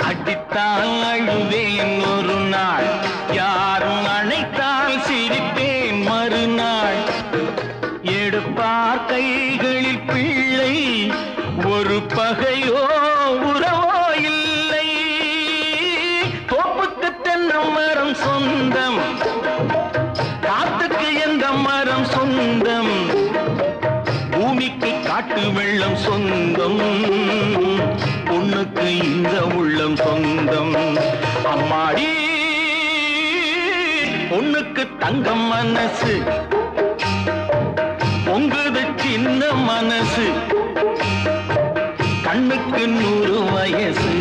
அடித்தால் அழுவேன் ஒரு நாள், யாரும் அணைத்தால் சிரிப்பேன் மறுநாள். எடுப்பார் கைகளில் பிள்ளை, ஒரு பகையோ உறவோ இல்லை. தோப்புக்கு தென்னை மரம் சொந்தம், காத்துக்கு எந்த மரம் சொந்தம், பூமிக்கு காட்டு வெள்ளம் சொந்தம், பொண்ணுக்கு இந்த உள்ளம் சொந்தம். அம்மாடி பொண்ணுக்கு தங்கம் மனசு, பொங்குது சின்ன மனசு, கண்ணுக்கு 100 வயசு.